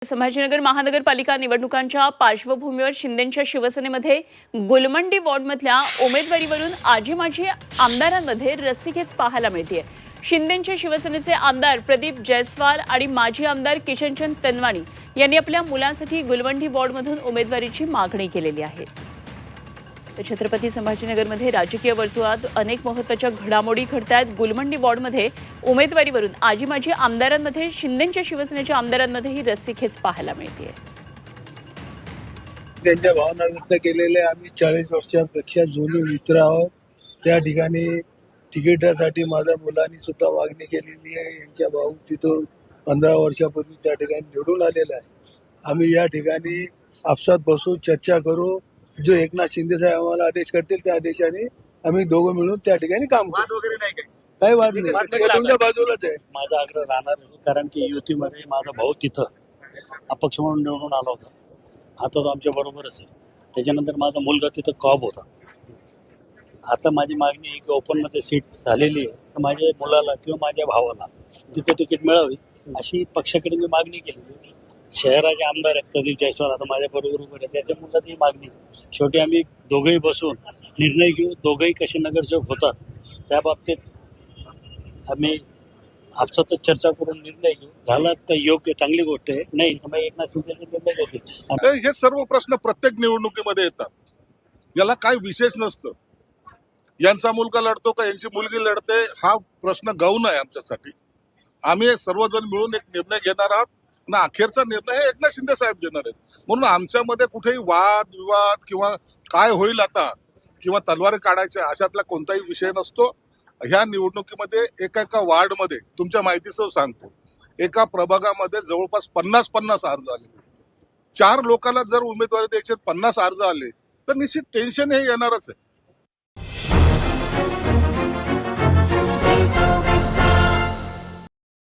संभाजीनगर महानगरपालिका निवडणुकांच्या पार्श्वभूमीवर शिंदेंच्या शिवसेनेमध्ये गुलमंडी वॉर्डमधल्या उमेदवारीवरून आजी माजी आमदारांमध्ये रस्सीखेच पाहायला मिळते। शिंदेंच्या शिवसेनेचे आमदार प्रदीप जयस्वाल आणि माजी आमदार किशनचंद तनवाणी यांनी आपल्या मुलांसाठी गुलमंडी वॉर्डमधून उमेदवारीची मागणी केलेली आहे। छत्रपती संभाजीनगरमध्ये राजकीय वर्तुळात अनेक महत्त्वाच्या घडामोडी घडतात। गुलमंडी वॉर्डमध्ये उमेदवारीवरून आजी माजी आमदारांमध्ये शिंदेंच्या शिवसेनेच्या आमदारांमध्ये ही रस्सीखेच पाहायला मिळते। त्यांच्या भावना व्यक्त केलेल्या आम्ही 40 वर्षांपेक्षा जुने मित्र आहोत। त्या ठिकाणी तिकिटासाठी माझ्या मुलांनी सुद्धा मागणी केलेली आहे। यांच्या भाऊ तिथून 15 वर्षापूर्वी त्या ठिकाणी निवडून आलेला आहे। आम्ही या ठिकाणी आपसात बसू, चर्चा करू। जो एकनाथ शिंदे साहेब आम्हाला आदेश करतील त्या आदेशाने आम्ही दोघं मिळून त्या ठिकाणी काम करू। वाद वगैरे नाही काही वाद नाही, ते तुमच्या बाजूलाच आहे। माझा आग्रह राहणार आहे, कारण की युतीमध्ये माझा भाऊ तिथं अपक्ष म्हणून निवडून आला होता। आता तो आमच्या बरोबरच आहे। त्याच्यानंतर माझा मुलगा तिथं कॉब होता। आता माझी मागणी आहे की ओपनमध्ये सीट झालेली आहे, तर माझ्या मुलाला किंवा माझ्या भावाला तिथं तिकीट मिळावी अशी पक्षाकडे मी मागणी केलेली आहे। शहराचे आमदार आहेत प्रदीप जयस्वाल, आता माझ्या बरोबर उभे आहेत, त्याच्या मुलाची मागणी आहे। शेवटी आम्ही दोघंही बसून निर्णय घेऊ। दोघंही कसे नगरसेवक होतात त्या बाबतीत आम्ही आपसातच चर्चा करून निर्णय घेऊ। झाला तर योग्य, चांगली गोष्ट आहे, नाही तर मग एकनाथ शिंदेचे निर्णय घेतील। हे सर्व प्रश्न प्रत्येक निवडणुकीमध्ये येतात, याला काय विशेष नसतं। यांचा मुलगा लढतो का यांची मुलगी लढते हा प्रश्न गौण आहे आमच्यासाठी। आम्ही सर्वजण मिळून एक निर्णय घेणार आहोत ना, अखेरचा निर्णय हे एकनाथ शिंदे साहेब घेणार आहेत। म्हणून आमच्यामध्ये कुठेही वाद विवाद किंवा काय होईल आता किंवा तलवार काढायच्या अशातला कोणताही विषय नसतो। ह्या निवडणुकीमध्ये एका वार्डमध्ये तुमच्या माहितीसह सांगतो, एका प्रभागामध्ये जवळपास 50 अर्ज आले। 4 लोकांना जर उमेदवारी द्यायचे 50 अर्ज आले तर निश्चित टेन्शन हे येणारच आहे।